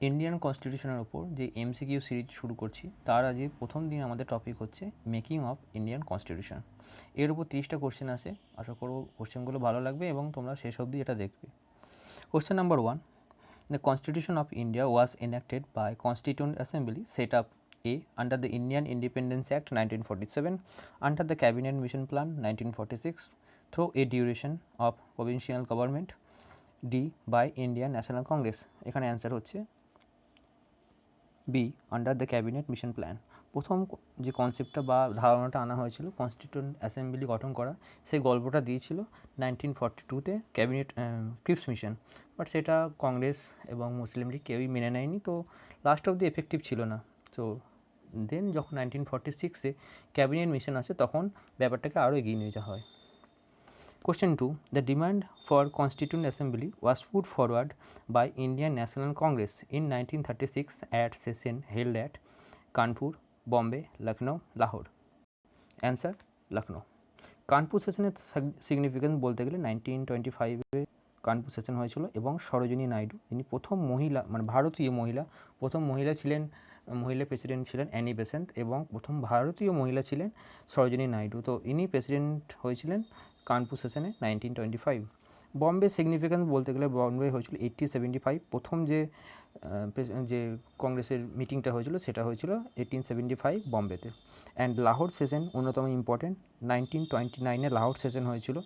Indian কনস্টিটিউশনের ওপর যে MCQ series শুরু করছি তার আজকে প্রথম দিন আমাদের টপিক হচ্ছে মেকিং অফ ইন্ডিয়ান কনস্টিটিউশন। এর উপর 30টা কোশ্চেন আছে, আশা করব কোশ্চেনগুলো ভালো লাগবে এবং তোমরা শেষ অবধি এটা দেখবে। Question number 1, the Constitution of India was enacted by Constituent Assembly set up A. Under the Indian Independence Act 1947, under the Cabinet Mission Plan 1946, through a duration of provincial government, D. by Indian National Congress। এখানে answer হচ্ছে B, under the cabinet mission plan. প্রথম যে কনসেপ্টটা বা ধারণাটা আনা হয়েছিল constituent assembly গঠন করা, সেই গল্পটা দিয়েছিল 1942-তে ক্যাবিনেট ক্রিপস মিশন, বাট সেটা কংগ্রেস এবং মুসলিম লীগ কেউই মেনে নেয়নি, তো লাস্ট অব দি এফেক্টিভ ছিল না। তো দেন যখন 1946-এ ক্যাবিনেট মিশন আসে তখন ব্যাপারটাকে আরও এগিয়ে নিয়ে যাওয়া হয়। Question 2. The demand for Constituent Assembly was put forward by Indian National Congress in 1936 at session held at Kanpur, Bombay, Lucknow, Lahore. Answer: Lucknow. Kanpur সেশনের সিগনিফিকেন্স বলতে গেলে 1925-এ কানপুর সেশন হয়েছিল এবং সরোজিনী নাইডু, যিনি প্রথম মহিলা, মানে ভারতীয় মহিলা, প্রথম মহিলা ছিলেন, মহিলা প্রেসিডেন্ট ছিলেন অ্যানি বেসেন্ট এবং প্রথম ভারতীয় মহিলা ছিলেন সরোজিনী নাইডু। তো ইনি প্রেসিডেন্ট হয়েছিলেন কানপুর সেশনে 1925। বম্বে সিগনিফিকেন্স বলতে গেলে বম্বে হয়েছিল 1875, প্রথম যে কংগ্রেসের মিটিংটা হয়েছিল সেটা হয়েছিল 1875 বম্বেতে। অ্যান্ড লাহোর সেশন অন্যতম ইম্পর্টেন্ট, 1929-এ লাহোর সেশন হয়েছিল,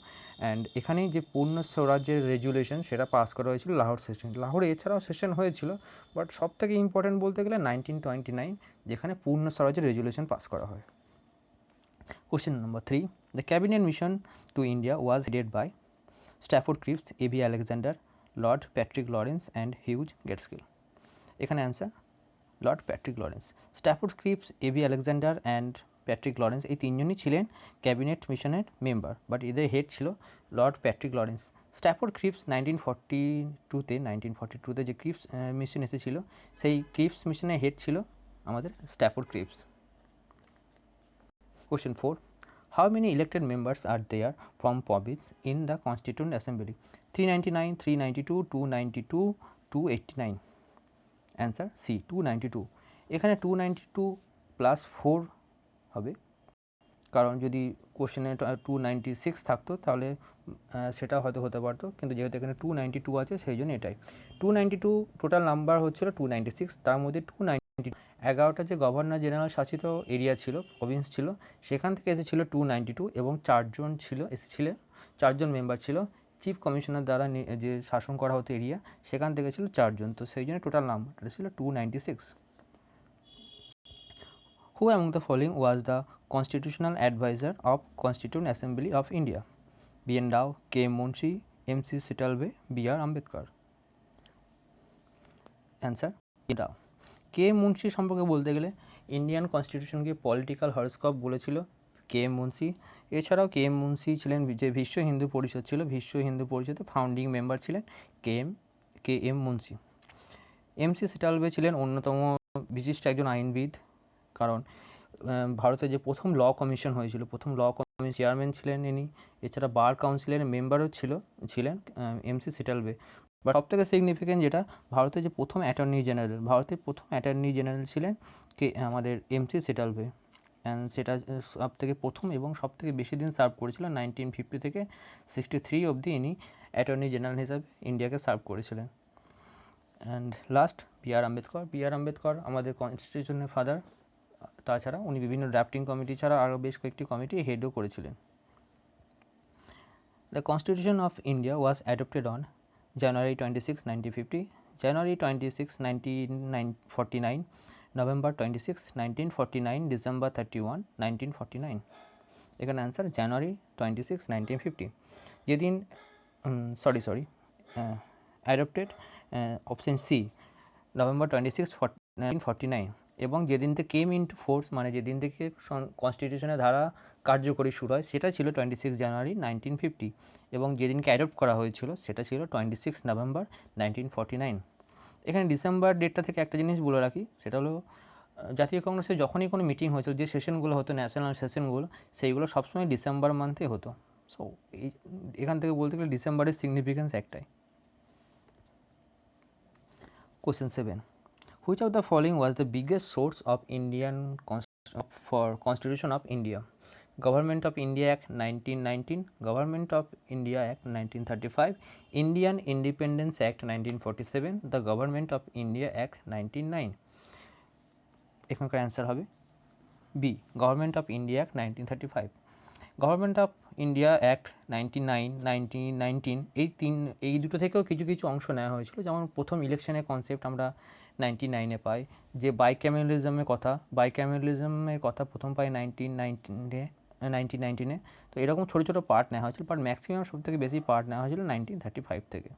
অ্যান্ড এখানেই যে পূর্ণ স্বরাজ্যের রেজুলেশন সেটা পাস করা হয়েছিল লাহোর সেশন। লাহোরে এছাড়াও সেশন হয়েছিল, বাট সব থেকে ইম্পর্টেন্ট বলতে গেলে 1929, যেখানে পূর্ণ স্বরাজ্যের রেজুলেশন পাস করা হয়। Question number 3. The cabinet mission to India was headed by Stafford Cripps, A.B. Alexander, Lord Patrick Lawrence and Hugh Gaitskell। এখানে answer Lord Patrick Lawrence. Stafford Cripps, A.B. Alexander and Patrick Lawrence এই তিনজনই ছিলেন cabinet মিশনের member, but এদের head ছিল Lord Patrick Lawrence. Stafford Cripps 1942-তে যে Cripps mission এসেছিল সেই ক্রিপস মিশনের হেড ছিল আমাদের Stafford Cripps. Question 4. How many elected members are there from province in the Constituent Assembly? 399, 392, 292, 289. Answer C, 292। এখানে 292 প্লাস 4 হবে, কারণ যদি কোশ্চেনে 296 থাকতো তাহলে সেটা হয়তো হতে পারতো, কিন্তু যেহেতু এখানে 292 আছে সেই জন্য এটাই 292। টোটাল নাম্বার হচ্ছিল 296, তার মধ্যে 292 11টা যে গভর্নর জেনারেল শাসিত এরিয়া ছিল, প্রভিন্স ছিল, সেখান থেকে এসেছিল 292 এবং চারজন মেম্বার ছিল চিফ কমিশনার দ্বারা যে শাসন করা হতো এরিয়া, সেখান থেকে ছিল 4 জন, তো সেই জন্য টোটাল নাম্বারটা ছিল 296। Who among the following was the constitutional advisor of Constituent Assembly of India? B.N. Rao, K.M. Munshi, M.C. Sitalve, B.R. Ambedkar. Answer: B.N. Rao। K.M. Munshi সম্পর্কে বলতে গেলে ইন্ডিয়ান কনস্টিটিউশনকে পলিটিক্যাল হরস্কোপ বলেছিল K.M. মুন্সি। এছাড়াও K.M. মুন্সি ছিলেন যে বিশ্ব হিন্দু পরিষদ ছিল, বিশ্ব হিন্দু পরিষদের ফাউন্ডিং মেম্বার ছিলেন K.M. মুন্সি। M.C. সিটালভে ছিলেন অন্যতম বিশিষ্ট একজন আইনবিদ, কারণ ভারতে যে প্রথম ল কমিশন হয়েছিল, প্রথম ল কমিশন চেয়ারম্যান ছিলেন ইনি। এছাড়া বার কাউন্সিলের মেম্বারও ছিলেন M.C. সিটালভে। বাট সব থেকে সিগনিফিকেন্ট যেটা, ভারতের যে প্রথম অ্যাটর্নি জেনারেল ছিলেন আমাদের M.C. সিটালভে, অ্যান্ড সেটা সব থেকে প্রথম এবং সব থেকে বেশি দিন সার্ভ করেছিলেন 1950 থেকে 63 অবধি ইনি অ্যাটর্নি জেনারেল হিসাবে ইন্ডিয়াকে সার্ভ করেছিলেন। And last B.R. আম্বেদকর আমাদের কনস্টিটিউশনের ফাদার। তাছাড়া উনি বিভিন্ন ড্রাফটিং কমিটি ছাড়া আরও বেশ কয়েকটি কমিটি হেডও করেছিলেন। The constitution of India was adopted on January 26, 1950, January 26, 1949, November 26, 1949, December 31, 1949। এখানে অ্যান্সার জানুয়ারি 26, 1950। যেদিন অ্যাডপ্টেড অপশন সি, নভেম্বর 26, 1949, এবং যেদিন থেকে কেম ইনটু ফোর্স, মানে যেদিন থেকে কনস্টিটিউশনের ধারা কার্যকরী শুরু হয় সেটা ছিল 26 জানুয়ারি 1950, এবং যেদিনকে অ্যাডপ্ট করা হয়েছিল সেটা ছিল 26 নভেম্বর 1949। এখানে ডিসেম্বর ডেটটা থেকে একটা জিনিস বলে রাখি, সেটা হলো জাতীয় কংগ্রেসে যখনই কোনো মিটিং হয়েছিল, যে সেশনগুলো হতো ন্যাশনাল সেশনগুলো, সেইগুলো সবসময় ডিসেম্বর মান্থে হতো। সো এখান থেকে বলতে গেলে ডিসেম্বরের সিগনিফিকেন্স একটাই। Question 7. Which of the following was the biggest source of for Constitution of India? Government of India Act 1919, Government of India Act 1935, Indian Independence Act 1947, the Government of India Act 1909. এখানকার answer হবে B, Government of India Act 1935। Government of India Act 1919 এই দুটো থেকেও কিছু কিছু অংশ নেওয়া হয়েছিল। যেমন প্রথম ইলেকশনের কনসেপ্ট আমরা 1999-এ পাই, যে বাইক্যামেরালিজমের কথা প্রথম পাই 1919-এ। তো এরকম ছোটো ছোটো পার্ট নেওয়া হয়েছিল, বাট ম্যাক্সিমাম সব থেকে বেশি পার্ট নেওয়া হয়েছিল 1935 থেকে।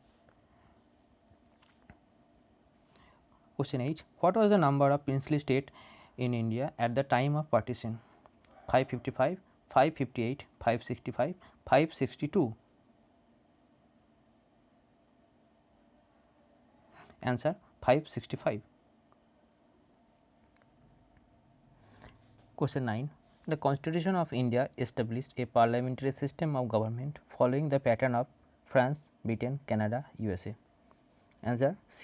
Question 8. What was the number of princely state in India at the time of partition? 555, 558, 565, 562. Answer 565. Question 9. The Constitution of India established a parliamentary system of government following the pattern of France, Britain, Canada, USA. Answer C.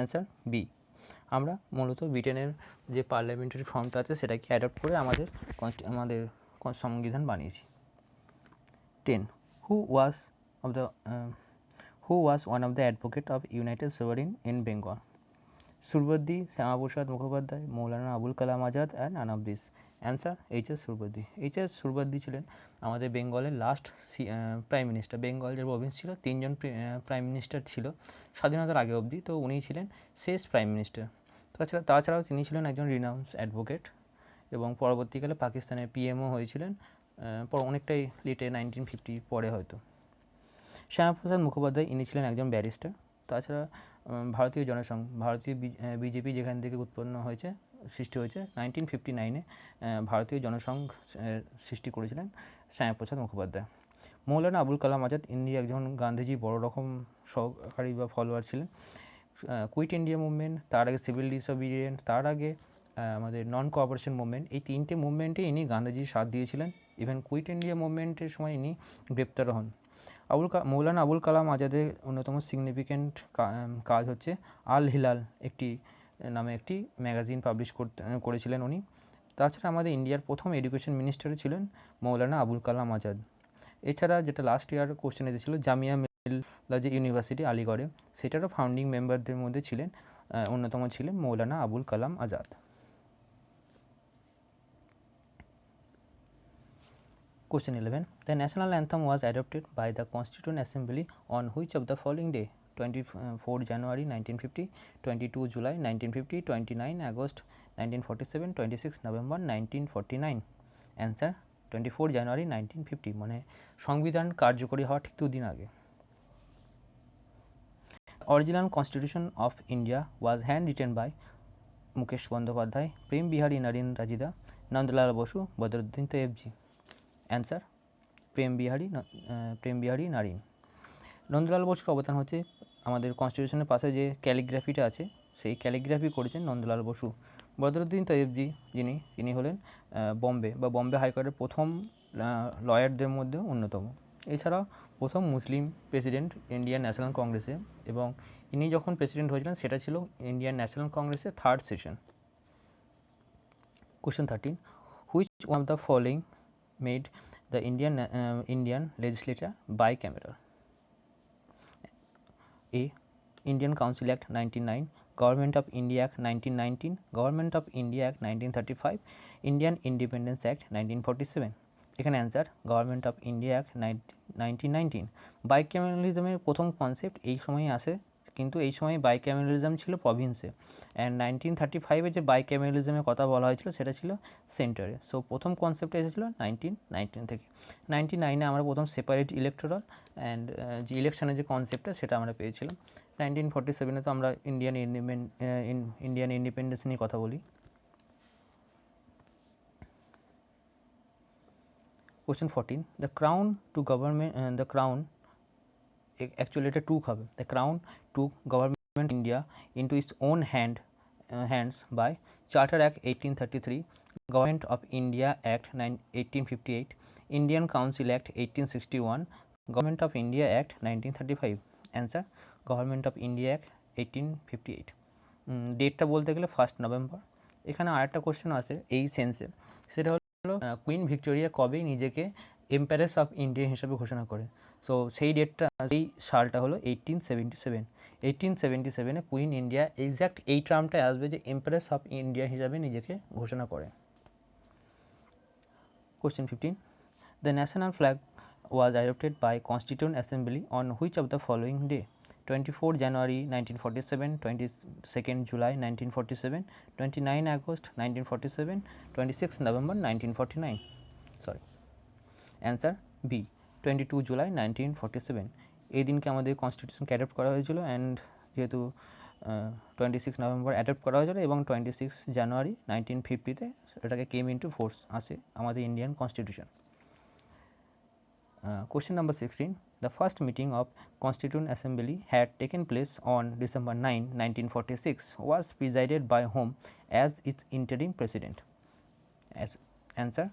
Answer B. আমরা মূলত ব্রিটেনের যে parliamentary ফর্মটা আছে সেটাকে adopt করে আমাদের সংবিধান বানিয়েছি। 10. Who was one of the advocate of united sovereign in Bengal? Suhrawardy, Shyamaprasad Mukhopadhyay, Maulana Abul Kalam Azad and none of this. Answer H S. Suhrawardy. H S. Suhrawardy ছিলেন আমাদের বেঙ্গলের লাস্ট প্রাইম মিনিস্টার। বেঙ্গল যে প্রভিন্স ছিল, তিনজন প্রাইম মিনিস্টার ছিল স্বাধীনতার আগে অবধি, তো উনিই ছিলেন শেষ প্রাইম মিনিস্টার। তাছাড়াও তিনি ছিলেন একজন রিনাউন্স অ্যাডভোকেট এবং পরবর্তীকালে পাকিস্তানের পিএমও হয়েছিলেন অনেকটাই লেটে 1950 পরে হয়তো। শ্যামাপ্রসাদ মুখোপাধ্যায় ইনি ছিলেন একজন ব্যারিস্টার। তাছাড়া ভারতীয় বিজেপি যেখান থেকে সৃষ্টি হয়েছে 1959-এ ভারতীয় জনসংঘ সৃষ্টি করেছিলেন শ্যামাপ্রসাদ মুখোপাধ্যায়। মৌলানা আবুল কালাম আজাদ ইনি একজন গান্ধীজির বড় রকম সহকারী বা ফলোয়ার ছিলেন। কুইট ইন্ডিয়া মুভমেন্ট, তার আগে সিভিল ডিসঅবিডিয়েন্স, তার আগে আমাদের নন কোঅপারেশন মুভমেন্ট, এই তিনটে মুভমেন্টে ইনি গান্ধীজির সাথ দিয়েছিলেন। ইভেন কুইট ইন্ডিয়া মুভমেন্টের সময় ইনি গ্রেপ্তার হন। মৌলানা আবুল কালাম আজাদের অন্যতম সিগনিফিক্যান্ট কাজ হচ্ছে আল হিলাল নামে একটি ম্যাগাজিন পাবলিশ করেছিলেন উনি। তাছাড়া আমাদের ইন্ডিয়ার প্রথম এডুকেশন মিনিস্টার ছিলেন মৌলানা আবুল কালাম আজাদ। এছাড়া যেটা লাস্ট ইয়ার কোশ্চেন এসেছিল জামিয়া মিলিয়া যে ইউনিভার্সিটি আলিগড়ে, সেটারও ফাউন্ডিং মেম্বারদের মধ্যে অন্যতম ছিলেন মৌলানা Abul Kalam Azad. Question 11. The national anthem was adopted by the Constituent Assembly on which of the following day? 24 January 1950, 22 July 1950, 29 August 1947, 26 November 1949. Answer 24 January 1950, মানে সংবিধান কার্যকরী হওয়ার ঠিক দুদিন আগে। Original Constitution of India was handwritten by Mukesh Bandyopadhyay, Prem Behari Narain Raizada, Nandalal Basu, Badruddin Tyabji. Answer Prem Behari Narain. Nandalal বসুর অবদান হচ্ছে আমাদের কনস্টিটিউশনের পাশে যে ক্যালিগ্রাফিটা আছে সেই ক্যালিগ্রাফি করেছেন নন্দলাল বসু। বদরুদ্দিন তৈয়বজি তিনি হলেন বম্বে হাইকোর্টের প্রথম লয়ারদের মধ্যে অন্যতম। এছাড়াও প্রথম মুসলিম প্রেসিডেন্ট ইন্ডিয়ান ন্যাশনাল কংগ্রেসে, এবং ইনি যখন প্রেসিডেন্ট হয়েছিলেন সেটা ছিল ইন্ডিয়ান ন্যাশনাল কংগ্রেসের 3rd session. Question 13. Which one of the following made the Indian legislature bicameral? A. Indian Council Act 1909, Government of India Act 1919, Government of India Act 1935, Indian Independence Act 1947. এখানে answer government of India Act 1919। বাইক্যামেরালিজমের প্রথম concept এই সময়ই আসে, কিন্তু এই সময় বাইক্যামেরালিজম ছিল প্রভিন্সে, and 1935-এ যে বাইক্যামেরালিজমের কথা বলা হয়েছিল সেটা ছিল সেন্টারে। সো প্রথম কনসেপ্ট এসেছিল 1919 থেকে। 1999-এ আমরা প্রথম সেপারেট ইলেকটোরাল অ্যান্ড যে ইলেকশনের যে কনসেপ্টটা সেটা আমরা পেয়েছিলাম। 1947-এ তো আমরা ইন্ডিয়ান ইন্ডিপেন্ডেন্স নিয়ে কথা বলি। Question 14. The crown actually এটা took হবে। The crown took government India into its own hands by Charter Act 1833, Government of India Act 1858, Indian Council Act 1861, Government of India Act 1935. Answer Government of India Act 1858. ডেটটা বলতে গেলে 1 November. এখানে আরেকটা question আছে এই সেন্সে, সেটা হলো কুইন ভিক্টোরিয়া কবে নিজেকে এম্পারেস অফ ইন্ডিয়া হিসাবে ঘোষণা করে। সো সেই ডেটটা, সেই সালটা হলো 1877। 1877-এ কুইন ইন্ডিয়া, এক্স্যাক্ট এই টার্মটা আসবে যে এম্পারেস অফ ইন্ডিয়া হিসাবে নিজেকে ঘোষণা করে। Question 15, the national flag was adopted by Constituent Assembly on which of the following day? 24 January 1947, 22nd July 1947, 29 August 1947, 26 November 1949. Sorry. Answer B, 22 July 1947। এই দিনকে আমাদের কনস্টিটিউশনকে অ্যাডপ্ট করা হয়েছিল, অ্যান্ড যেহেতু 26 নভেম্বর অ্যাডপ্ট করা হয়েছিল এবং 26 জানুয়ারি 1950-তে এটাকে কেম ইন্টু ফোর্স আসে আমাদের Indian constitution. Question number 16. The first meeting of Constituent Assembly had taken place on December 9, 1946, was presided by whom as its interim president? As answer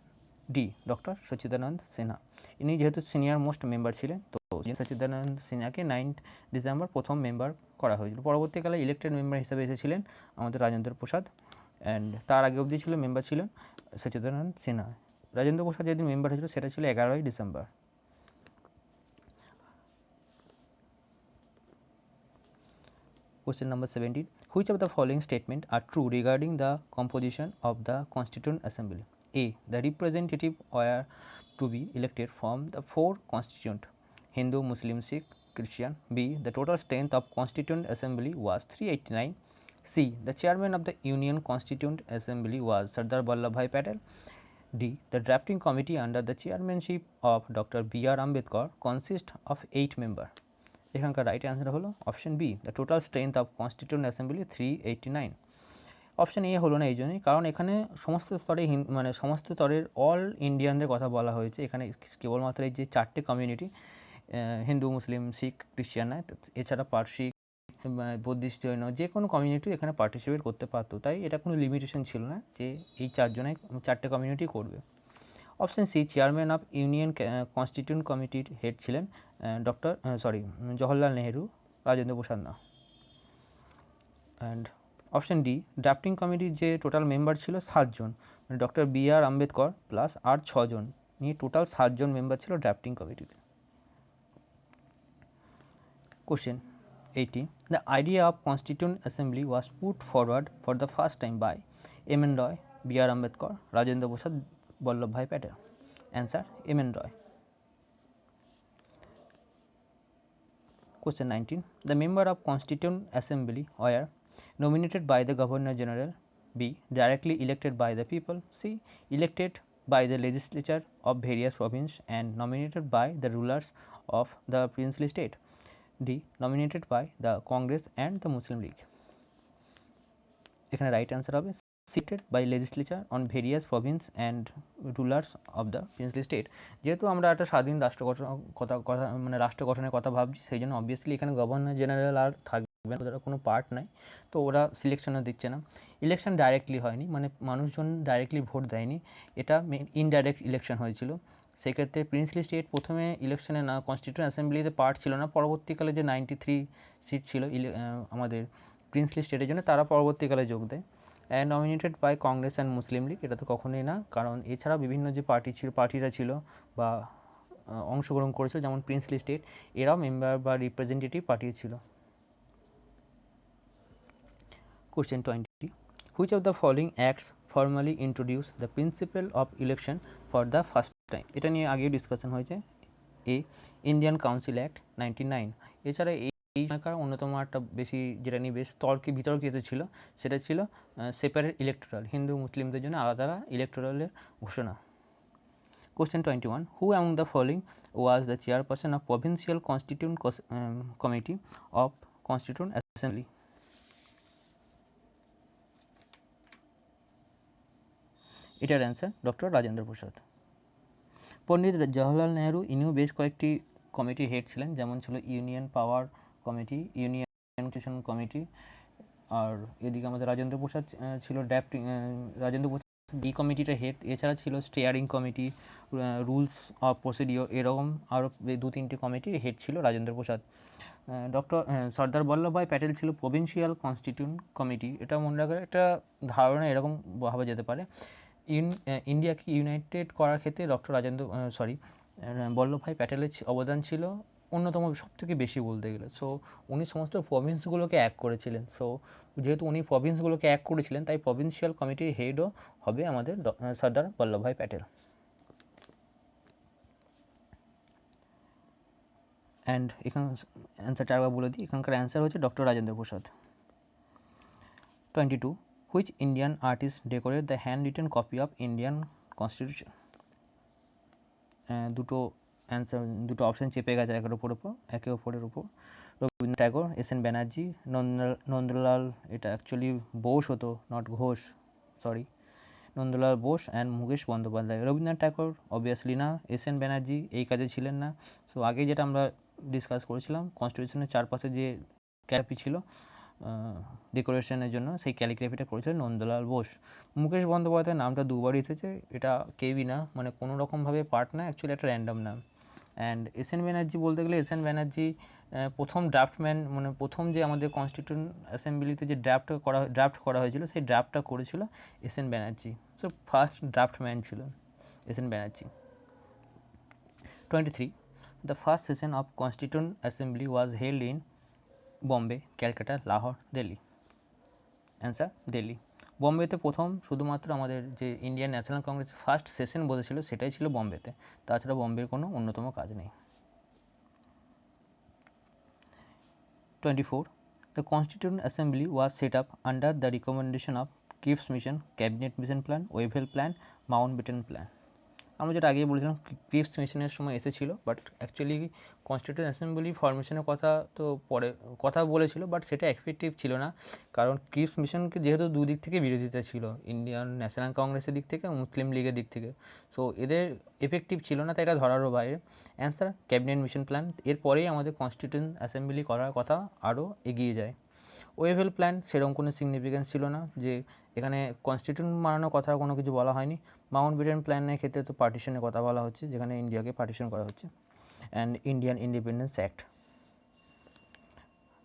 D, Dr. Sachidanand Sinha। ইনি যেহেতু senior most member ছিলেন, তো Sachidananda সিনহাকে 9 December প্রথম member করা হয়েছিল। পরবর্তীকালে elected member হিসেবে এসেছিলেন আমাদের রাজেন্দ্র প্রসাদ, অ্যান্ড তার আগে অবধি ছিল মেম্বার ছিলেন সচিদানন্দ সিনহা। রাজেন্দ্র প্রসাদ যেদিন মেম্বার হয়েছিল সেটা ছিল 11ই December. Question number 17. Which of the following statements are true regarding the composition of the Constituent Assembly? A, the representative were to be elected from the 4 constituent: Hindu, Muslim, Sikh, Christian. B, the total strength of Constituent Assembly was 389. C, the chairman of the Union Constituent Assembly was Sardar Vallabhbhai Patel. D, the drafting committee under the chairmanship of Dr. B.R. Ambedkar consists of 8 members. এখানকার right answer হলো option B, the total strength of constituent Assembly 389। Option A হলো না এই জন্যই, কারণ এখানে সমস্ত স্তরে মানে সমস্ত স্তরের অল ইন্ডিয়ানদের কথা বলা হয়েছে। এখানে কেবলমাত্র এই যে 4টে কমিউনিটি, হিন্দু, মুসলিম, শিখ, খ্রিস্টান নয়, এছাড়া পার্সি, বুদ্ধিস্ট, জৈন, যে কোনো কমিউনিটি এখানে পার্টিসিপেট করতে পারতো। তাই এটা কোনো লিমিটেশন ছিল না যে এই 4টে কমিউনিটি করবে। Option C, chairman of union constituent কমিটির হেড ছিলেন জওহরলাল নেহেরু, রাজেন্দ্র প্রসাদ না। অ্যান্ড অপশন ডি, ড্রাফটিং কমিটির যে টোটাল মেম্বার ছিল 7 জন, মানে doctor B R Ambedkar plus আর 6 জন নিয়ে টোটাল 7 জন মেম্বার ছিল ড্রাফটিং কমিটিতে। Question 80. The idea of Constituent Assembly was put forward for the first time by M.N. Roy, B.R. Ambedkar, Rajendra Prasad, Vallabhbhai Patel. Answer M.N. Roy. Question 19. The member of Constituent Assembly were nominated by the Governor General. B, directly elected by the people. C, elected by the legislature of various provinces and nominated by the rulers of the princely state. D, nominated by the Congress and the Muslim League. এখানে right answer হবে selected by legislature on various province and rulers of the princely state. যেহেতু আমরা একটা স্বাধীন রাষ্ট্র রাষ্ট্র গঠনের কথা ভাবছি, সেই জন্য অবভিয়াসলি এখানে গভর্নর জেনারেল আর থাকবে, ওদের কোনো পার্ট নাই, তো ওরা সিলেকশনও দিচ্ছে না। ইলেকশন ডাইরেক্টলি হয়নি, মানে মানুষজন ডাইরেক্টলি ভোট দেয়নি, এটা ইনডাইরেক্ট ইলেকশন হয়েছিল। সেক্ষেত্রে প্রিন্সলি স্টেট প্রথমে ইলেকশনে না, কনস্টিটিউয়েন্ট অ্যাসেম্বলিতে পার্ট ছিল না। পরবর্তীকালে যে 93 সিট ছিল আমাদের প্রিন্সলি স্টেটের জন্য, তারা পরবর্তীকালে যোগ দেয়। And nominated by Congress and Muslim League, এটা তো কখনোই না, কারণ এছাড়া বিভিন্ন যে পার্টিরা ছিল বা অংশগ্রহণ করেছিল, যেমন প্রিন্সলি স্টেট, এরাও মেম্বার বা রিপ্রেজেন্টেটিভ পাঠিয়েছিল। Question 20. Which of the following acts formally introduced the principle of election for the first time? এটা নিয়ে আগেও ডিসকাশন হয়েছে। এ, ইন্ডিয়ান কাউন্সিল অ্যাক্ট 99। এছাড়া এই সময়কার অন্যতম একটা বেশি যেটা নিয়ে বেশ বিতর্কে এসেছিল, সেটা ছিল সেপারেট ইলেকটোরাল, হিন্দু মুসলিমদের জন্য আলাদা ইলেকটোরালের ঘোষণা। Question 21. Who among the following was the chairperson of Provincial Constituent Committee of Constituent Assembly? এটার অ্যান্সার ডক্টর রাজেন্দ্র প্রসাদ। পণ্ডিত জওহরলাল নেহেরু ইনিও বেশ কয়েকটি কমিটি হেড ছিলেন, যেমন ছিল union power committee, union constitution committee, আর এদিকে আমাদের রাজেন্দ্র প্রসাদ ছিল রাজেন্দ্র প্রসাদ এই কমিটিটা হেড। এছাড়া ছিল steering committee, rules of procedure, এরকম আরও 2-3টে কমিটির হেড ছিল রাজেন্দ্র প্রসাদ। ডক্টর সর্দার বল্লভভাই প্যাটেল ছিল প্রভিন্সিয়াল কনস্টিটিউন্ট কমিটি। এটা মনে রাখার একটা ধারণা এরকম ভাবা যেতে পারে, ইন্ডিয়াকে ইউনাইটেড করার ক্ষেত্রে ডক্টর বল্লভভাই প্যাটেলের অবদান ছিল অন্যতম, সবথেকে বেশি বলতে গেলে। সো উনি সমস্ত প্রভিন্সগুলোকে এক করেছিলেন। সো যেহেতু উনি প্রভিন্সগুলোকে এক করেছিলেন, তাই প্রভিন্সিয়াল কমিটির হেডও হবে আমাদের সর্দার বল্লভভাই প্যাটেল। অ্যান্ড এখানে অ্যান্সারটা আবার বলে দিই, এখানকার অ্যান্সার হচ্ছে doctor Rajendra Prasad. 22. Which Indian artist decorated the handwritten copy of Indian Constitution? দুটো অপশন চেপে গেছে একে অপরের উপর। রবীন্দ্রনাথ ট্যাগর, এস.এন. ব্যানার্জি, নন্দলাল, এটা অ্যাকচুয়ালি বোস হতো, not Ghosh, sorry, Nandalal Bose and Mukesh Bandyopadhyay. Rabindranath Tagore obviously না, এস.এন. ব্যানার্জি এই কাজে ছিলেন না। সো আগে যেটা আমরা ডিসকাস করেছিলাম, কনস্টিটিউশনের চারপাশে যে ক্যালিগ্রাফি ছিল ডেকোরেশনের জন্য, সেই ক্যালিগ্রাফিটা করেছিলেন নন্দলাল বোস। মুকেশ বন্দ্যোপাধ্যায়ের নামটা দুবার এসেছে, এটা কেউই না, মানে কোনো রকমভাবে পার্ট না, অ্যাকচুয়ালি একটা র্যান্ডম নাম। And S N. ব্যানার্জি বলতে গেলে, এস.এন. ব্যানার্জি প্রথম ড্রাফটম্যান, মানে প্রথম যে আমাদের কনস্টিটিউন্ট অ্যাসেম্বলিতে যে ড্রাফট করা হয়েছিল, সেই ড্রাফটটা করেছিল S N. Banerjee. So first draughtsman ছিল S N. Banerjee. 23. The first session of Constituent Assembly was held in Bombay, Calcutta, Lahore, Delhi. Answer Delhi. বম্বেতে প্রথম শুধুমাত্র আমাদের যে ইন্ডিয়ান ন্যাশনাল কংগ্রেসের ফার্স্ট সেশন বসেছিল, সেটাই ছিল বম্বেতে, তাছাড়া বম্বের কোনো অন্যতম কাজ নেই। 24. The Constituent Assembly was set up under the recommendation of Cripps Mission, Cabinet Mission Plan, Wavell Plan, Mountbatten Plan. আমরা যেটা আগেই বলেছিলাম, ক্রিপস মিশনের সময় এসেছিল, বাট অ্যাকচুয়ালি কনস্টিটিউয়েন্ট অ্যাসেম্বলি ফরমেশনের কথা তো পরে কথা বলেছিল, বাট সেটা এফেক্টিভ ছিল না, কারণ ক্রিপস মিশনকে যেহেতু দুদিক থেকে বিরোধিতা ছিল, ইন্ডিয়ান ন্যাশনাল কংগ্রেসের দিক থেকে, মুসলিম লীগের দিক থেকে, সো এদের এফেক্টিভ ছিল না, তাই এটা ধরারও বাইরে। Answer cabinet mission plan. এরপরেই আমাদের কনস্টিটিউয়েন্ট অ্যাসেম্বলি করার কথা আরও এগিয়ে যায়। ওয়েভেল প্ল্যান সেরকম কোনো সিগনিফিকেন্স ছিল না, যে এখানে কনস্টিটিউশন বানানোর কথা কোনো কিছু বলা হয়নি। মাউন্টব্যাটেন প্ল্যানের ক্ষেত্রে তো পার্টিশনের কথা বলা হচ্ছে, যেখানে ইন্ডিয়াকে পার্টিশন করা হচ্ছে। And Indian independence act.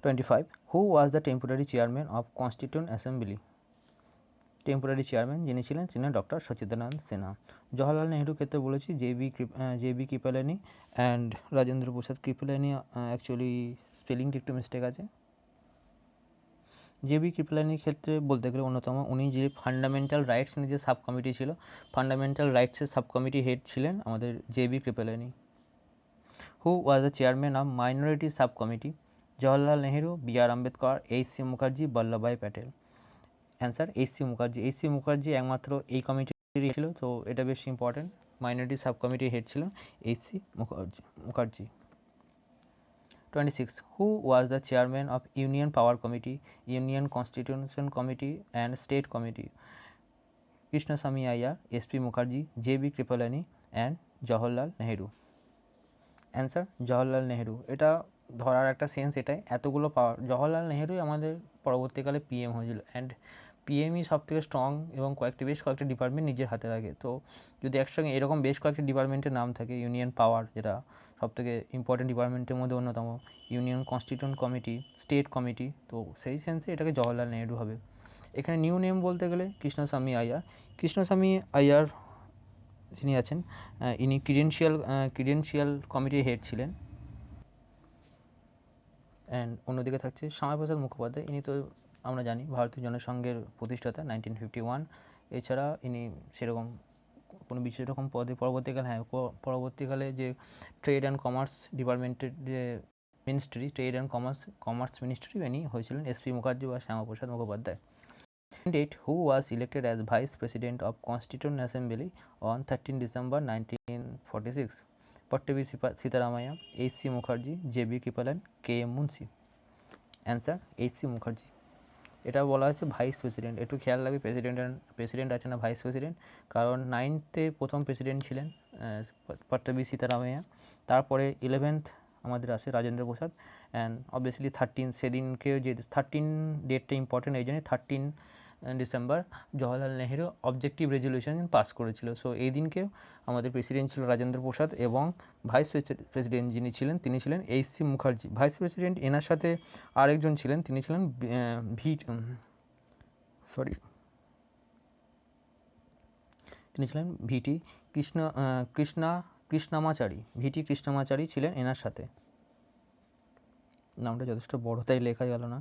25. Who was the temporary chairman of constituent assembly? Temporary chairman যিনি ছিলেন ডক্টর সচিদানন্দ সিনহা। জওহরলাল নেহরুর ক্ষেত্রে বলেছি J B Kripalani and Rajendra Prasad Kripalani, actually স্পেলিংটা একটু মিস্টেক আছে। জে.বি. কৃপলানির ক্ষেত্রে বলতে গেলে অন্যতম, উনি যে ফান্ডামেন্টাল রাইটস নিয়ে যে সাব কমিটি ছিল, ফান্ডামেন্টাল রাইটসের সাব কমিটি হেড ছিলেন আমাদের J B. Kripalani. Who was the chairman of minority sub committee? Jawaharlal Nehru, B R. Ambedkar, H C. Mukherjee, Vallabhbhai Patel. Answer H C. Mukherjee. H C. Mukherjee একমাত্র এই কমিটির ছিল, তো এটা বেশ ইম্পর্টেন্ট। মাইনরিটি সাব কমিটির হেড ছিলেন H C. Mukherjee. 26. Who was the chairman of Union Power Committee, Union Constitution Committee and State Committee? Krishnasamy Iyer, S.P. Mukherjee, J.B. Kripalani and Jawaharlal Nehru. Answer Jawaharlal Nehru. এটা ধরার একটা সেন্স এটাই, এতগুলো পাওয়ার জওহরলাল নেহরুই আমাদের পরবর্তীকালে পিএম হয়েছিল, অ্যান্ড পিএমই সব থেকে স্ট্রং এবং বেশ কয়েকটা ডিপার্টমেন্ট নিজের হাতে রাখে। তো যদি একসঙ্গে এরকম বেশ কয়েকটি ডিপার্টমেন্টের নাম থাকে, ইউনিয়ন পাওয়ার যেটা সব থেকে ইম্পর্টেন্ট ডিপার্টমেন্টের মধ্যে অন্যতম, union constituent committee, state committee, তো সেই সেন্সে এটাকে জওহরলাল নেহরু হবে। এখানে নিউ নেম বলতে গেলে কৃষ্ণস্বামী আইয়ার। কৃষ্ণস্বামী আইয়ার যিনি আছেন, ইনি ক্রিডেন্সিয়াল কমিটির হেড ছিলেন। অ্যান্ড অন্যদিকে থাকছে শ্যামাপ্রসাদ মুখোপাধ্যায়, ইনি তো আমরা জানি ভারতীয় জনসংঘের প্রতিষ্ঠাতা 1951। এছাড়া ইনি সেরকম কোনো বিশেষ রকম পদে পরবর্তীকালে যে ট্রেড অ্যান্ড কমার্স ডিপার্টমেন্টের যে ministry, trade and commerce ministry, ইনি হয়েছিলেন এস.পি. মুখার্জি বা Shyamaprasad Mukhopadhyay. Who was elected as Vice President of Constituent Assembly on 13 December 1946? Pattabhi Sitaramayya, H C. Mukherjee, J B. Kripalani, K M. Munshi. Answer H C. Mukherjee. এটা বলা হচ্ছে ভাইস প্রেসিডেন্ট, একটু খেয়াল রাখবে প্রেসিডেন্ট আছে না ভাইস প্রেসিডেন্ট, কারণ 9th প্রথম প্রেসিডেন্ট ছিলেন পট্টবী সীতারামাইয়া, তারপরে 11th আমাদের আসে রাজেন্দ্র প্রসাদ, অ্যান্ড অবভিয়াসলি 13 সেদিনকেও যে 13 ডেটটা ইম্পর্টেন্ট, এই জন্যই 13 December Jawaharlal Nehru objective resolution pass করেছিল। সো এই দিনকে আমাদের প্রেসিডেন্ট ছিল রাজেন্দ্র প্রসাদ এবং ভাইস প্রেসিডেন্ট যিনি ছিলেন তিনি ছিলেন এইচ.সি. মুখার্জি। ভাইস প্রেসিডেন্ট এনার সাথে আরেকজন ছিলেন, তিনি ছিলেন তিনি ছিলেন ভিটি কৃষ্ণামাচারী। ভিটি কৃষ্ণামাচারী ছিলেন এনার সাথে। নামটা যথেষ্ট বড় তাই লেখা গেল না।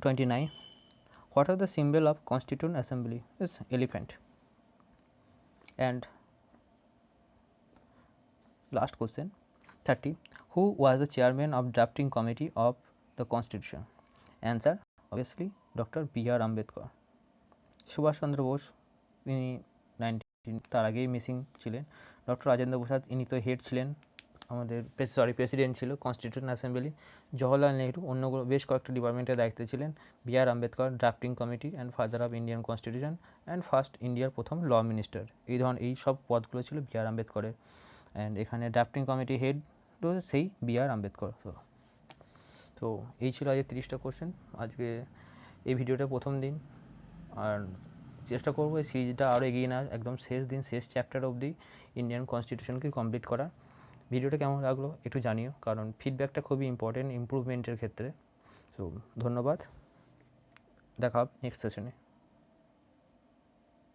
29. What are the symbol of Constituent Assembly? Is elephant. And last question, 30. Who was the chairman of drafting committee of the Constitution? Answer, obviously, Dr. B.R. Ambedkar. Subhash Chandra Bose তিনি 19 তার আগেই মিসিং ছিলেন। ডক্টর রাজেন্দ্র প্রসাদ ইনি তো হেড ছিলেন, আমাদের প্রেসিডেন্ট ছিল constitution assembly. Jawaharlal Nehru অন্য বেশ কয়েকটা ডিপার্টমেন্টের দায়িত্বে ছিলেন। B R Ambedkar drafting committee and father of Indian constitution and first ইন্ডিয়ার প্রথম ল মিনিস্টার। এই সব পদগুলো ছিল বি আর আম্বেদকরের। অ্যান্ড এখানে ড্রাফটিং কমিটি হেড সেই বি আর আম্বেদকর। তো এই ছিল আজকে 30টা কোশ্চেন। আজকে এই ভিডিওটা প্রথম দিন, আর চেষ্টা করবো এই সিরিজটা আরও এগিয়ে নেওয়ার, একদম শেষ দিন শেষ চ্যাপ্টার অবধি ইন্ডিয়ান কনস্টিটিউশনকে কমপ্লিট করা। ভিডিওটা কেমন লাগলো একটু জানিও, কারণ ফিডব্যাকটা খুবই ইম্পর্টেন্ট ইমপ্রুভমেন্টের ক্ষেত্রে। সো ধন্যবাদ, দেখা হবে নেক্সট সেশনে।